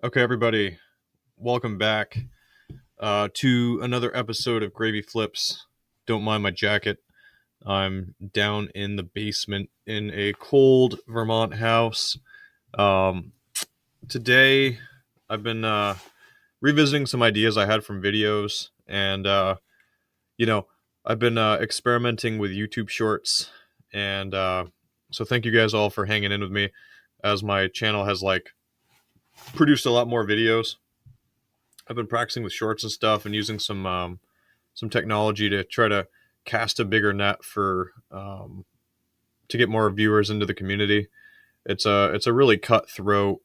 Okay, everybody, welcome back to another episode of Gravy Flips. Don't mind my jacket. I'm down in the basement in a cold Vermont house. Um, Today, I've been revisiting some ideas I had from videos, and you know, I've been experimenting with YouTube Shorts, and so thank you guys all for hanging in with me, as my channel has produced a lot more videos. I've been practicing with shorts and stuff, and using some technology to try to cast a bigger net for to get more viewers into the community. It's a really cutthroat,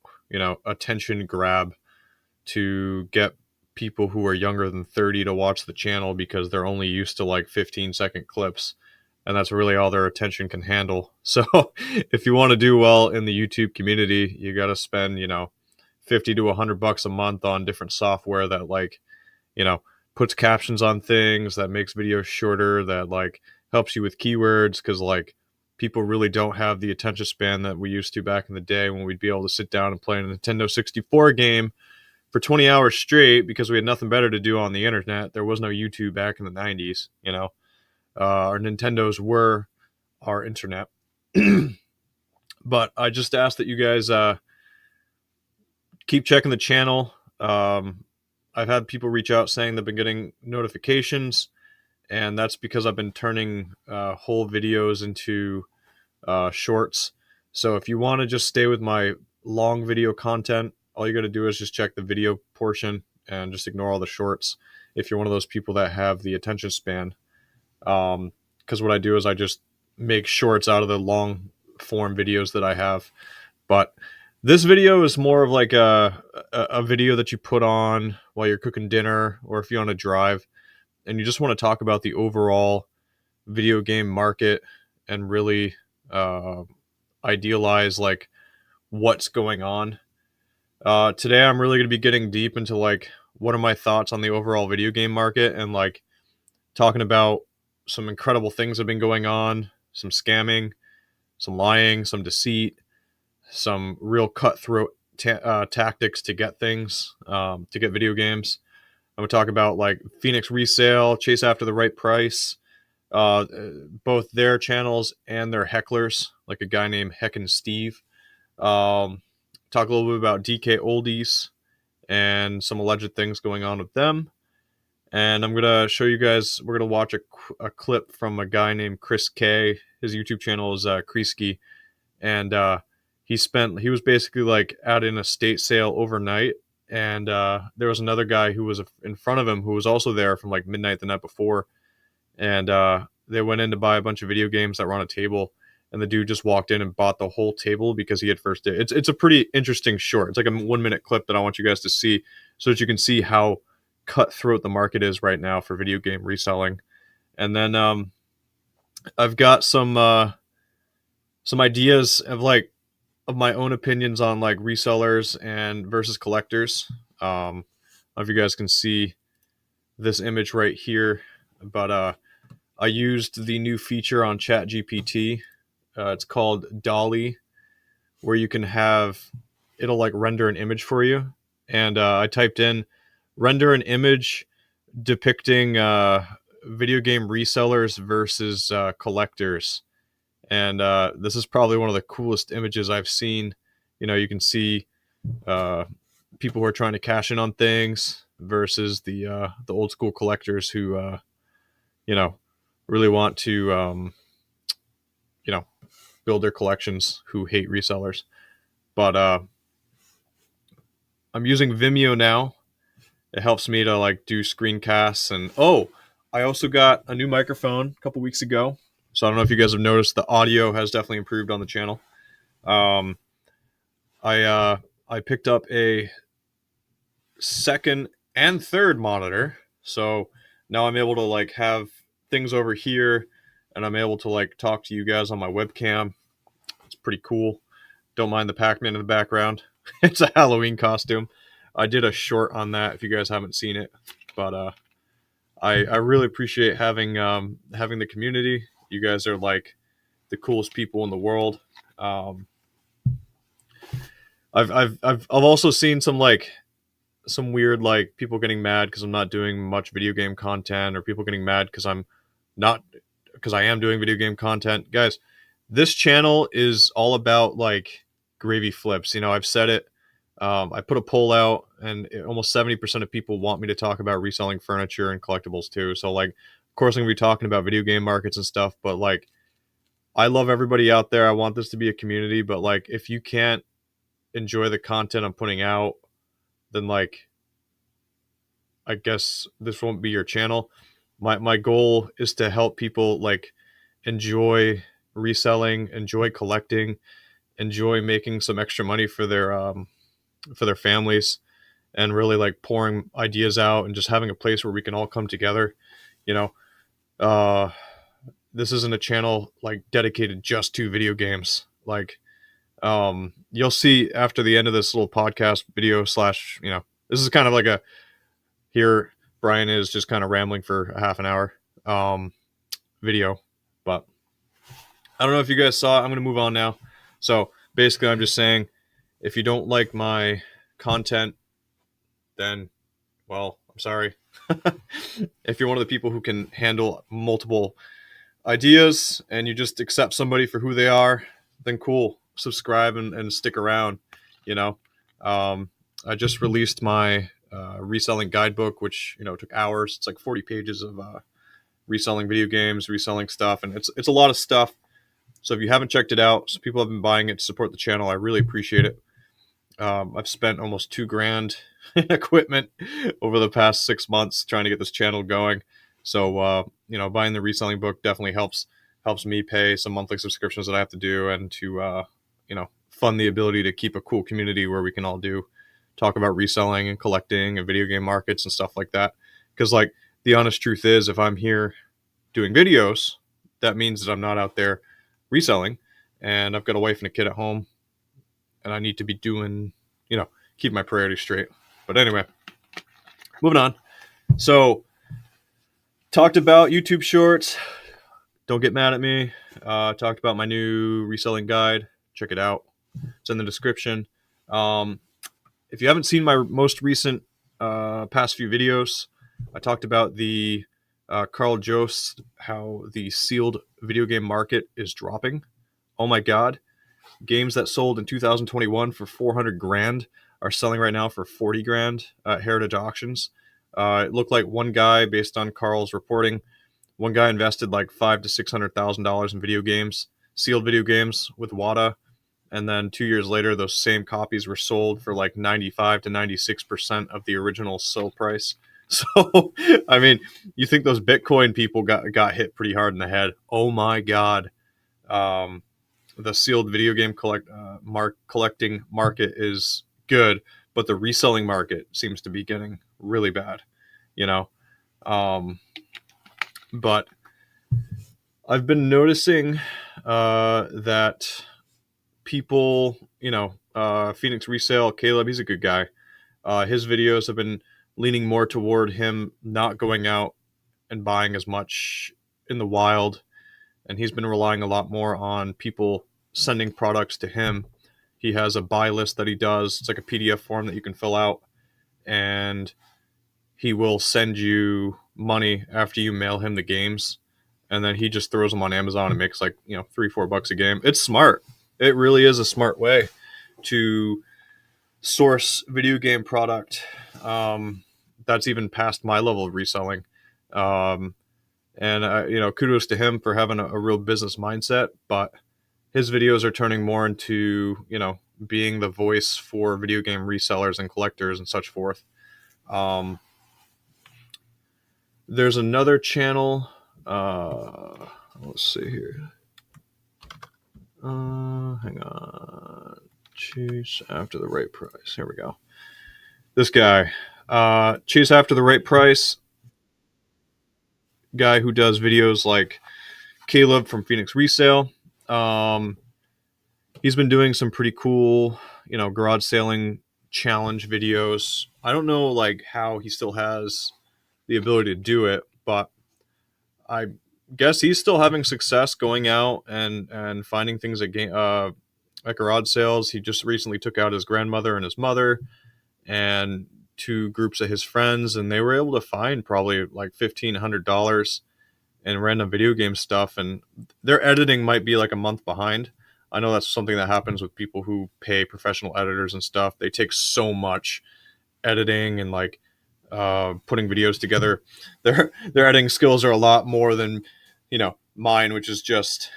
attention grab to get people who are younger than 30 to watch the channel because they're only used to like 15-second clips, and that's really all their attention can handle. So if you want to do well in the YouTube community, you got to spend 50 to $100 a month on different software that you know, puts captions on things, that makes videos shorter, that helps you with keywords, because people really don't have the attention span that we used to back in the day when we'd be able to sit down and play a Nintendo 64 game for 20 hours straight because we had nothing better to do on the internet. There was no YouTube back in the 90s, Our Nintendos were our internet. But I just ask that you guys keep checking the channel. I've had people reach out saying they've been getting notifications, and that's because I've been turning whole videos into shorts. So if you want to just stay with my long video content, all you got to do is just check the video portion and just ignore all the shorts if you're one of those people that have the attention span. Because what I do is I just make shorts out of the long form videos that I have. But this video is more of like a video that you put on while you're cooking dinner, or if you're on a drive and you just want to talk about the overall video game market and really idealize what's going on. Today I'm really going to be getting deep into what are my thoughts on the overall video game market, and talking about some incredible things that have been going on, some scamming, some lying, some deceit, some real cutthroat tactics to get things, to get video games. I'm going to talk about Phoenix Resale, Chase After the Right Price, uh, both their channels and their hecklers, like a guy named Heckin' Steve. Talk a little bit about DK Oldies and some alleged things going on with them. And I'm going to show you guys, we're going to watch a clip from a guy named Chris K. His YouTube channel is Kreisky. And he was basically at an estate sale overnight. And there was another guy who was in front of him who was also there from midnight the night before. And they went in to buy a bunch of video games that were on a table, and the dude just walked in and bought the whole table because he had first day. It's a pretty interesting short. It's like a 1 minute clip that I want you guys to see, so that you can see how cutthroat the market is right now for video game reselling. And then I've got some ideas of my own opinions on resellers and versus collectors. I don't know if you guys can see this image right here, but I used the new feature on ChatGPT. It's called Dolly, where you can have it'll render an image for you. And I typed in render an image depicting video game resellers versus collectors. And this is probably one of the coolest images I've seen. You can see uh, people who are trying to cash in on things versus the old school collectors who you know really want to you know build their collections, who hate resellers. But I'm using Vimeo now. It helps me to do screencasts. And I also got a new microphone a couple weeks ago. So I don't know if you guys have noticed, the audio has definitely improved on the channel. Um, I picked up a second and third monitor, so now I'm able to have things over here, and I'm able to talk to you guys on my webcam. It's pretty cool. Don't mind the Pac-Man in the background. It's a Halloween costume. I did a short on that if you guys haven't seen it. But I really appreciate having the community. You guys are the coolest people in the world. I've also seen some weird like people getting mad because I'm not doing much video game content, or people getting mad because I'm not because I am doing video game content. Guys, this channel is all about like gravy flips. You know, I've said it. I put a poll out, and almost 70% of people want me to talk about reselling furniture and collectibles too. So, like, of course, I'm gonna be talking about video game markets and stuff. But like, I love everybody out there. I want this to be a community. But like, if you can't enjoy the content I'm putting out, then like, I guess this won't be your channel. My goal is to help people like enjoy reselling, enjoy collecting, enjoy making some extra money for their families, and really like pouring ideas out and just having a place where we can all come together. You know, uh, this isn't a channel like dedicated just to video games. Like, you'll see after the end of this little podcast video slash, you know, this is kind of like a here Brian is just kind of rambling for a half an hour video, but I don't know if you guys saw it. I'm going to move on now. So basically, I'm just saying, if you don't like my content, then, well, I'm sorry. If you're one of the people who can handle multiple ideas and you just accept somebody for who they are, then cool. Subscribe and stick around. You know, I just released my reselling guidebook, which, you know, took hours. It's like 40 pages of reselling video games, reselling stuff, and it's a lot of stuff. So if you haven't checked it out, some people have been buying it to support the channel. I really appreciate it. I've spent almost $2,000 in equipment over the past 6 months trying to get this channel going. So you know, buying the reselling book definitely helps me pay some monthly subscriptions that I have to do, and to you know, fund the ability to keep a cool community where we can all talk about reselling and collecting and video game markets and stuff like that. Because like, the honest truth is, if I'm here doing videos, that means that I'm not out there reselling, and I've got a wife and a kid at home, and I need to be doing, you know, keep my priorities straight. But anyway, moving on. So, talked about YouTube Shorts. Don't get mad at me. Talked about my new reselling guide. Check it out. It's in the description. If you haven't seen my most recent past few videos, I talked about the Carl Jost, how the sealed video game market is dropping. Oh my God. Games that sold in 2021 for 400 grand are selling right now for 40 grand at Heritage Auctions. It looked like one guy, based on Carl's reporting, one guy invested like $500,000 to $600,000 in video games, sealed video games with WADA, and then 2 years later, those same copies were sold for like 95 to 96% of the original sale price. So, I mean, you think those Bitcoin people got hit pretty hard in the head? Oh my God. The sealed video game collecting market is good, but the reselling market seems to be getting really bad, you know. But I've been noticing that people, you know, Phoenix Resale, Caleb, he's a good guy. His videos have been leaning more toward him not going out and buying as much in the wild, and he's been relying a lot more on people sending products to him. He has a buy list that he does. It's like a PDF form that you can fill out, and he will send you money after you mail him the games, and then he just throws them on Amazon and makes like, you know, $3-4 a game. It's smart. It really is a smart way to source video game product. That's even past my level of reselling. And you know, kudos to him for having a real business mindset. But his videos are turning more into, you know, being the voice for video game resellers and collectors and such forth. There's another channel. Let's see here. Hang on. Chase After the Right Price. Here we go. This guy. Chase After the Right Price. Guy who does videos like Caleb from Phoenix Resale. He's been doing some pretty cool, you know, garage sailing challenge videos. I don't know like how he still has the ability to do it, but I guess he's still having success going out and finding things at at garage sales. He just recently took out his grandmother and his mother and two groups of his friends, and they were able to find probably like $1,500 in random video game stuff. And their editing might be like a month behind. I know that's something that happens with people who pay professional editors and stuff. They take so much editing and like putting videos together. Their editing skills are a lot more than mine, which is just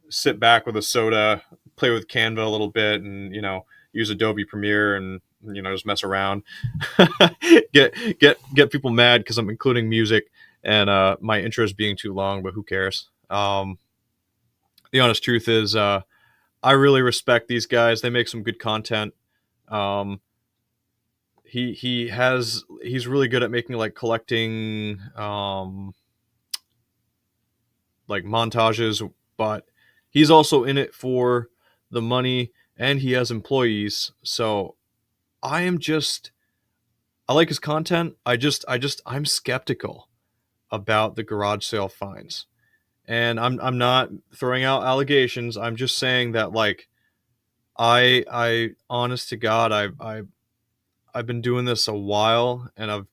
sit back with a soda, play with Canva a little bit, and use Adobe Premiere and just mess around. get people mad because I'm including music and my intros being too long, but who cares? The honest truth is, I really respect these guys. They make some good content. Um, he's really good at making like collecting like montages, but he's also in it for the money, and he has employees. So I like his content. I'm skeptical about the garage sale finds. And I'm not throwing out allegations. I'm just saying that like I honest to God, I've been doing this a while, and I've,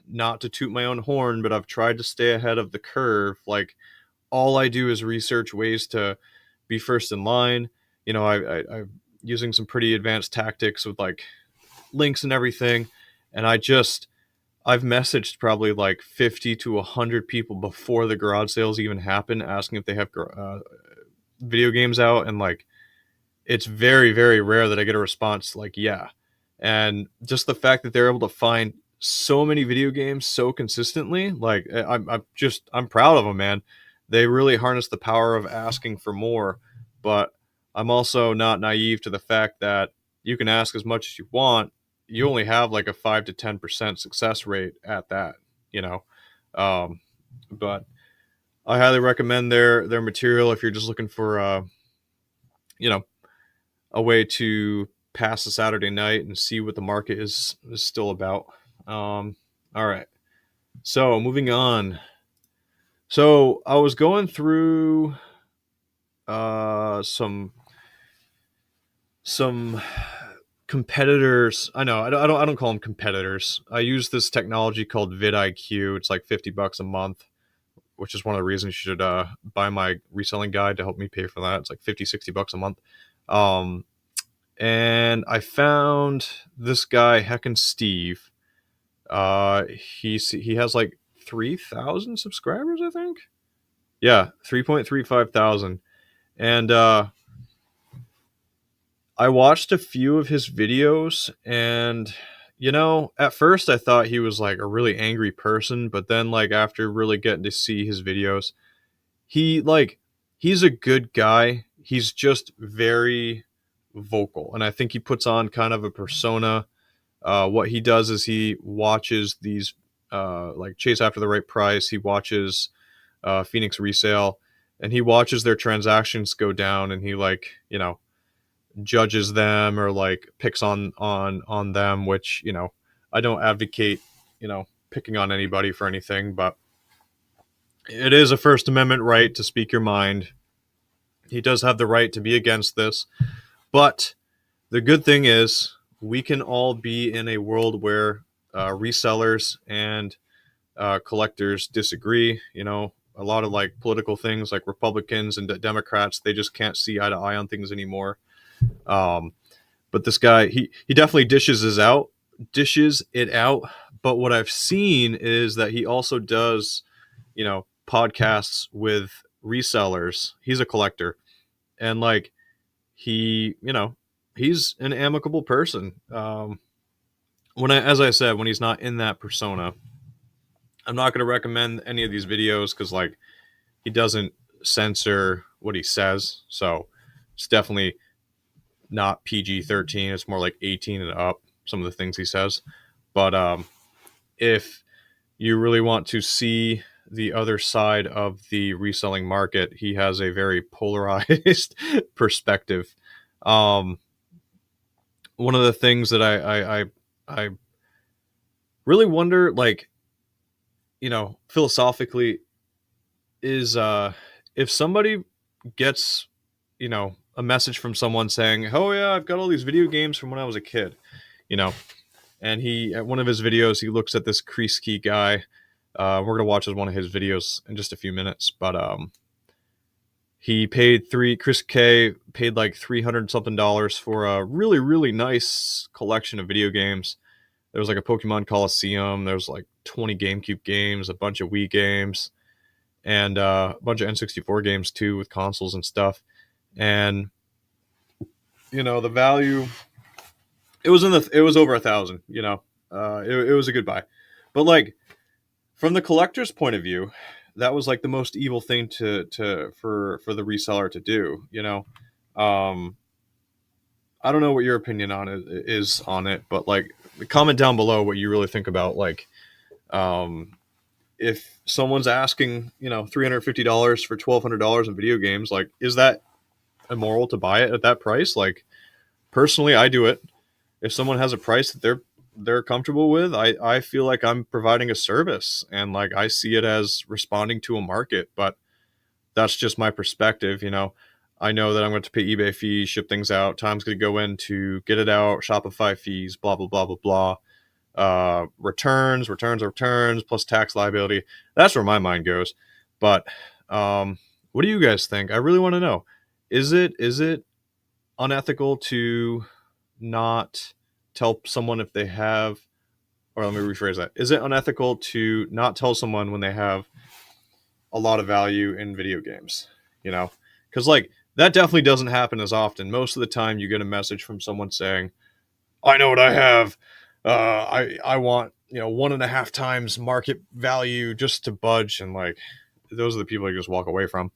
not to toot my own horn, but I've tried to stay ahead of the curve. Like all I do is research ways to be first in line. I'm using some pretty advanced tactics with like links and everything. And I've messaged probably like 50 to 100 people before the garage sales even happen, asking if they have video games out. And like, it's very, very rare that I get a response like, yeah. And just the fact that they're able to find so many video games so consistently, like I'm proud of them, man. They really harness the power of asking for more. But I'm also not naive to the fact that you can ask as much as you want. You only have like a 5 to 10% success rate at that, you know. But I highly recommend their material if you're just looking for you know, a way to pass a Saturday night and see what the market is still about. All right. So moving on. So I was going through some competitors. I know I don't call them competitors. I use this technology called vidIQ. It's like $50 a month, which is one of the reasons you should buy my reselling guide to help me pay for that. It's like $50-$60 a month. And I found this guy, Heckin' Steve. He has like 3,000 subscribers, I think. Yeah, 3.35 thousand. And I watched a few of his videos, and at first I thought he was like a really angry person, but then like after really getting to see his videos, he's a good guy. He's just very vocal, and I think he puts on kind of a persona. What he does is he watches these like Chase After the Right Price. He watches Phoenix Resale, and he watches their transactions go down, and he like judges them or like picks on them, which I don't advocate picking on anybody for anything, but it is a First Amendment right to speak your mind. He does have the right to be against this, but the good thing is we can all be in a world where resellers and collectors disagree. A lot of like political things, like Republicans and Democrats, they just can't see eye to eye on things anymore. But this guy, he definitely dishes it out. But what I've seen is that he also does, podcasts with resellers. He's a collector, and like he's an amicable person. As I said, when he's not in that persona, I'm not going to recommend any of these videos because like he doesn't censor what he says, so it's definitely not PG-13. It's more like 18 and up, some of the things he says. But if you really want to see the other side of the reselling market, he has a very polarized perspective. One of the things that I really wonder, like, philosophically, is if somebody gets a message from someone saying, "Oh yeah, I've got all these video games from when I was a kid," you know. And he, at one of his videos, he looks at this crease key guy. We're gonna watch one of his videos in just a few minutes, but he paid Chris K paid like $300 something for a really really nice collection of video games. There was like a Pokemon Coliseum. There was like 20 GameCube games, a bunch of Wii games, and a bunch of N64 games too with consoles and stuff. And the value, it was over 1,000. It was a good buy, but like from the collector's point of view, that was like the most evil thing for the reseller to do. Um, I don't know what your opinion on it is on it, but like comment down below what you really think about like if someone's asking $350 for $1,200 in video games, like is that immoral to buy it at that price? Like personally, I do it. If someone has a price that they're comfortable with, I feel like I'm providing a service, and like I see it as responding to a market. But that's just my perspective. I know that I'm going to pay eBay fees, ship things out, time's going to go in to get it out, Shopify fees, blah blah blah blah blah, returns plus tax liability. That's where my mind goes. But what do you guys think? I really want to know. Is it unethical to not tell someone if they have, or let me rephrase that. Is it unethical to not tell someone when they have a lot of value in video games? Because like that definitely doesn't happen as often. Most of the time, you get a message from someone saying, "I know what I have. I want 1.5 times market value just to budge," and like those are the people you just walk away from.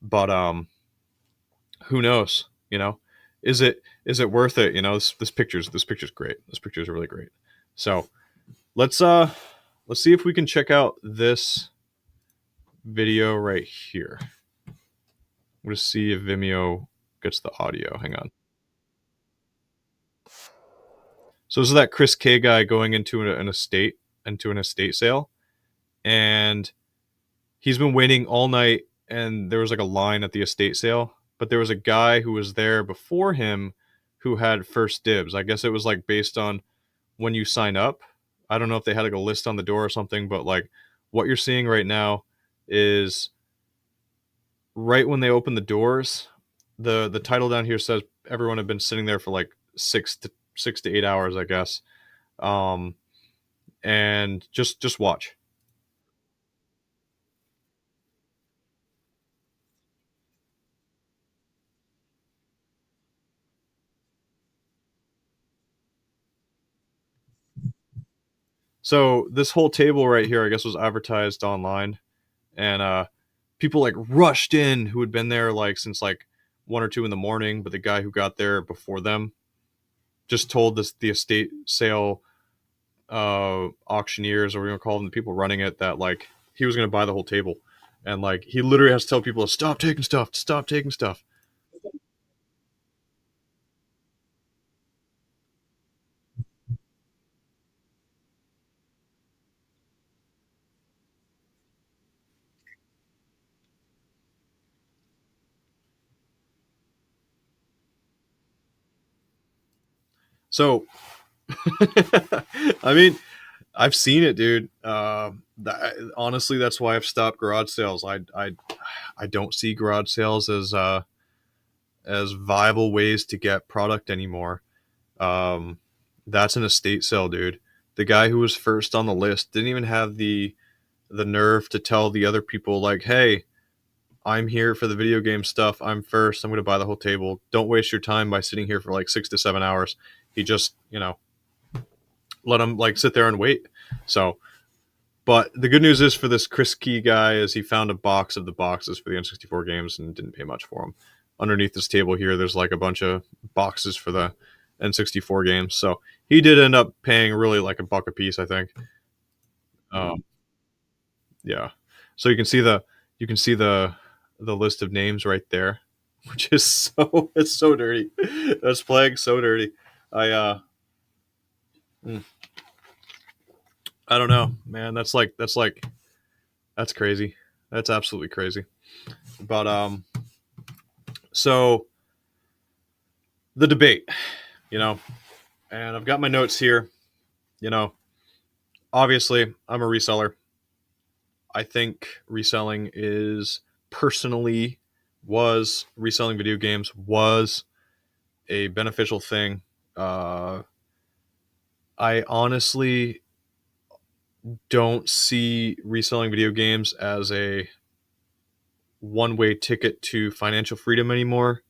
But who knows? Is it worth it? This picture's great. This picture's really great. So let's see if we can check out this video right here. I'm gonna see if Vimeo gets the audio. Hang on. So this is that Chris K guy going into an estate sale, and he's been waiting all night, and there was like a line at the estate sale, but there was a guy who was there before him who had first dibs. I guess it was like based on when you sign up. I don't know if they had like a list on the door or something, but like what you're seeing right now is right when they open the doors, the title down here says everyone had been sitting there for like 6 to 8 hours, I guess. And just watch. So this whole table right here, I guess, was advertised online, and people like rushed in who had been there like since like 1 or 2 in the morning, but the guy who got there before them just told the estate sale auctioneers, or we're gonna call them the people running it, that like he was gonna buy the whole table, and like he literally has to tell people to stop taking stuff, to stop taking stuff. So, I mean, I've seen it, dude. Honestly, that's why I've stopped garage sales. I don't see garage sales as viable ways to get product anymore. Um, that's an estate sale, dude. The guy who was first on the list didn't even have the nerve to tell the other people like, "Hey, I'm here for the video game stuff. I'm first. I'm going to buy the whole table. Don't waste your time by sitting here for like 6 to 7 hours." He just, let him like sit there and wait. So, but the good news is for this Chris Key guy is he found a box of the boxes for the N64 games and didn't pay much for them. Underneath this table here, there's like a bunch of boxes for the N64 games. So he did end up paying really like $1 a piece, I think. Um, yeah. So you can see the list of names right there, which is it's so dirty. That's Plague so dirty. I mm, I don't know, man. That's crazy. That's absolutely crazy. But so the debate, you know, and I've got my notes here. You know, obviously, I'm a reseller. I think reselling is personally was reselling video games was a beneficial thing. Uh, I honestly don't see reselling video games as a one-way ticket to financial freedom anymore.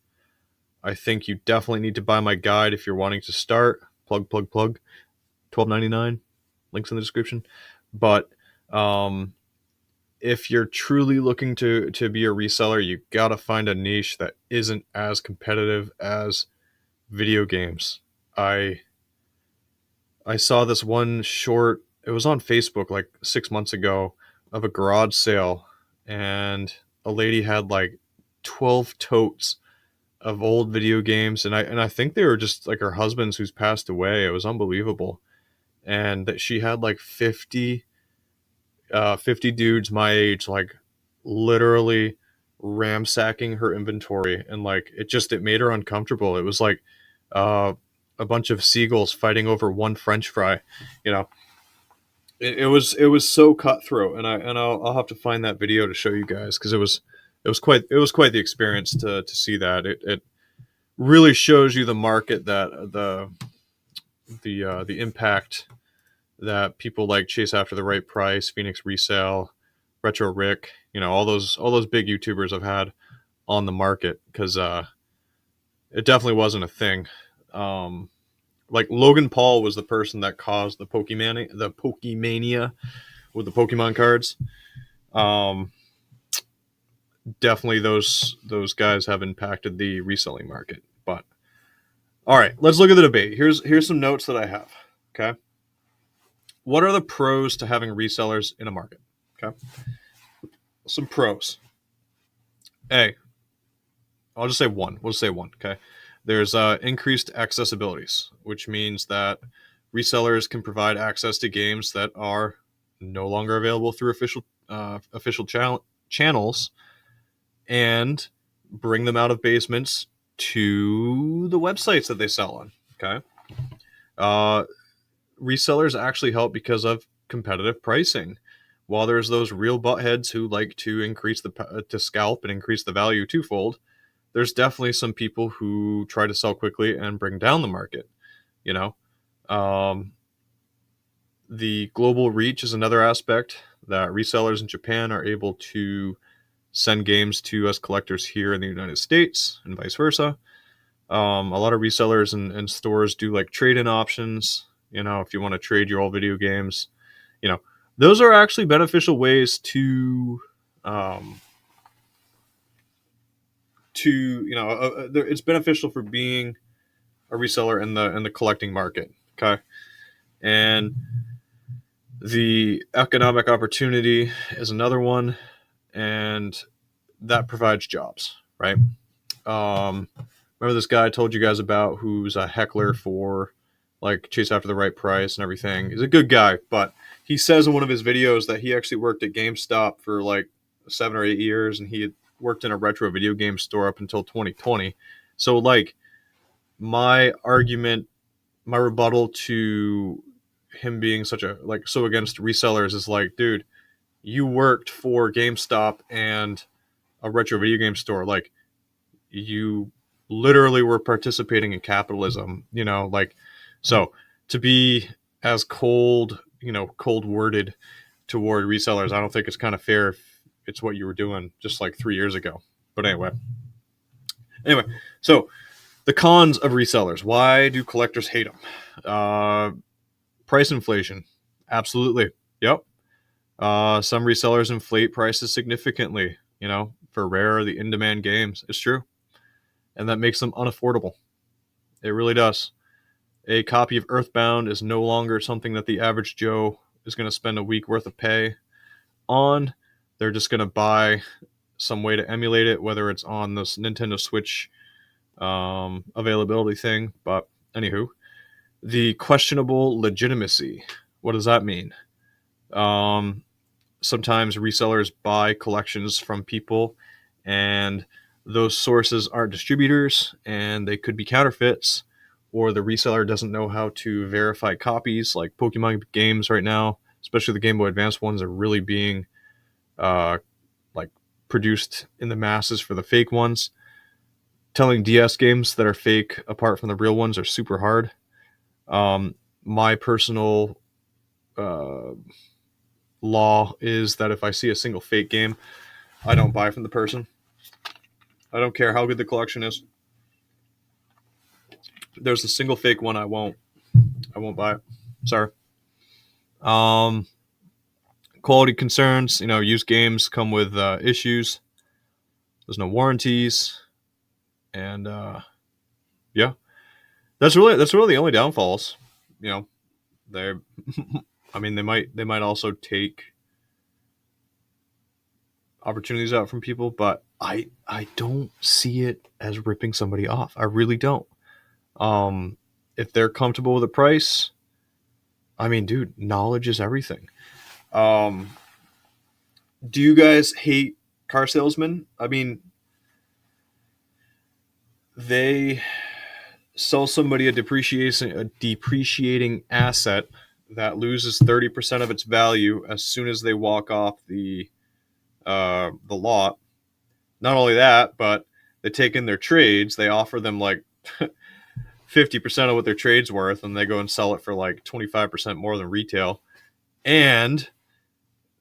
I think you definitely need to buy my guide if you're wanting to start. Plug, plug, plug. $12.99. Links in the description. But if you're truly looking to be a reseller, you gotta find a niche that isn't as competitive as video games. I I saw this one short. It was on Facebook like 6 months ago of a garage sale, and a lady had like 12 totes of old video games, and I think they were just like her husband's who's passed away. It was unbelievable, and that she had like 50 dudes my age, like literally ramsacking her inventory, and like it made her uncomfortable. It was like uh, a bunch of seagulls fighting over one French fry, you know. It was so cutthroat, and I'll have to find that video to show you guys because it was quite the experience to see that. It really shows you the market, that the impact that people like Chase After the Right Price, Phoenix Resell, Retro Rick, all those big YouTubers have had on the market, because it definitely wasn't a thing. Um, like Logan Paul was the person that caused the Pokemania with the Pokemon cards. Um, Definitely those guys have impacted the reselling market. But all right, let's look at the debate. Here's some notes that I have. Okay, what are the pros to having resellers in a market? Okay, some pros. A, I'll just say one. We'll say one. Okay, there's increased accessibilities, which means that resellers can provide access to games that are no longer available through official channels, and bring them out of basements to the websites that they sell on. Okay. Uh, Resellers actually help because of competitive pricing. While there's those real buttheads who like to to scalp and increase the value twofold, there's definitely some people who try to sell quickly and bring down the market. You know, um, the global reach is another aspect that resellers in Japan are able to send games to us collectors here in the United States and vice versa. A lot of resellers and stores do like trade-in options. If you want to trade your old video games, you know, those are actually beneficial ways um, it's beneficial for being a reseller in the collecting market. Okay, and the economic opportunity is another one, and that provides jobs, right? Um, Remember this guy I told you guys about, who's a heckler for like Chase After the Right Price and everything? He's a good guy, but he says in one of his videos that he actually worked at GameStop for like 7 or 8 years, and he had worked in a retro video game store up until 2020. So like my argument, my rebuttal to him being so against resellers is like, dude, you worked for GameStop and a retro video game store. Like, you literally were participating in capitalism, like, so to be as cold worded toward resellers, I don't think it's kind of fair if it's what you were doing just like 3 years ago. But anyway, so the cons of resellers. Why do collectors hate them? Price inflation. Absolutely. Yep. Some resellers inflate prices significantly, for rare, the in-demand games. It's true. And that makes them unaffordable. It really does. A copy of Earthbound is no longer something that the average Joe is going to spend a week worth of pay on. They're just going to buy some way to emulate it, whether it's on this Nintendo Switch availability thing. But anywho, the questionable legitimacy. What does that mean? Sometimes resellers buy collections from people, and those sources aren't distributors and they could be counterfeits, or the reseller doesn't know how to verify copies. Like Pokemon games right now, especially the Game Boy Advance ones, are really being like produced in the masses for the fake ones. Telling DS games that are fake apart from the real ones are super hard. My personal law is that if I see a single fake game, I don't buy from the person. I don't care how good the collection is. If there's a single fake one, I won't buy it. Sorry. Quality concerns. Used games come with issues. There's no warranties, and yeah, that's really the only downfalls. They, I mean, they might also take opportunities out from people, but I don't see it as ripping somebody off. I really don't. If they're comfortable with the price, I mean, dude, knowledge is everything. Do you guys hate car salesmen? I mean, they sell somebody a depreciating asset that loses 30% of its value as soon as they walk off the lot. Not only that, but they take in their trades. They offer them like 50% of what their trade's worth, and they go and sell it for like 25% more than retail. And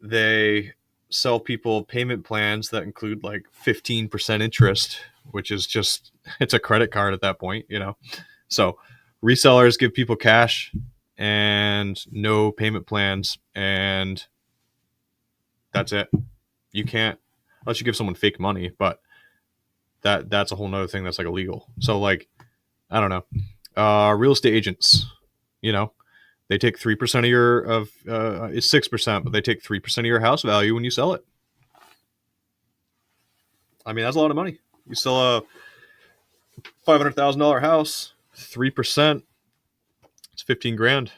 they sell people payment plans that include like 15% interest, which is just, it's a credit card at that point, So resellers give people cash and no payment plans, and that's it. You can't, unless you give someone fake money, but that's a whole nother thing that's like illegal. So like, I don't know. Real estate agents, they take 3% it's 6%, but they take 3% of your house value when you sell it. I mean, that's a lot of money. You sell a $500,000 house, 3%, it's 15 grand.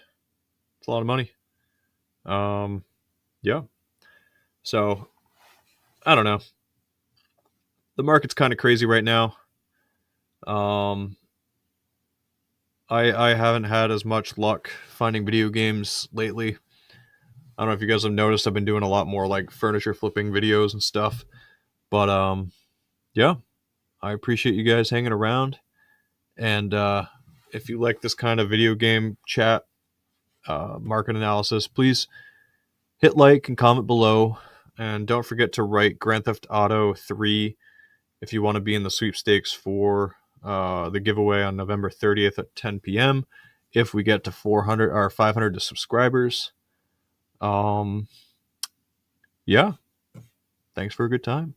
It's a lot of money. Yeah. So I don't know. The market's kind of crazy right now. I haven't had as much luck finding video games lately. I don't know if you guys have noticed, I've been doing a lot more like furniture flipping videos and stuff. But yeah, I appreciate you guys hanging around. And if you like this kind of video game chat, market analysis, please hit like and comment below. And don't forget to write Grand Theft Auto 3 if you want to be in the sweepstakes for the giveaway on November 30th at 10 p.m. if we get to 400 or 500 subscribers. Yeah. Thanks for a good time.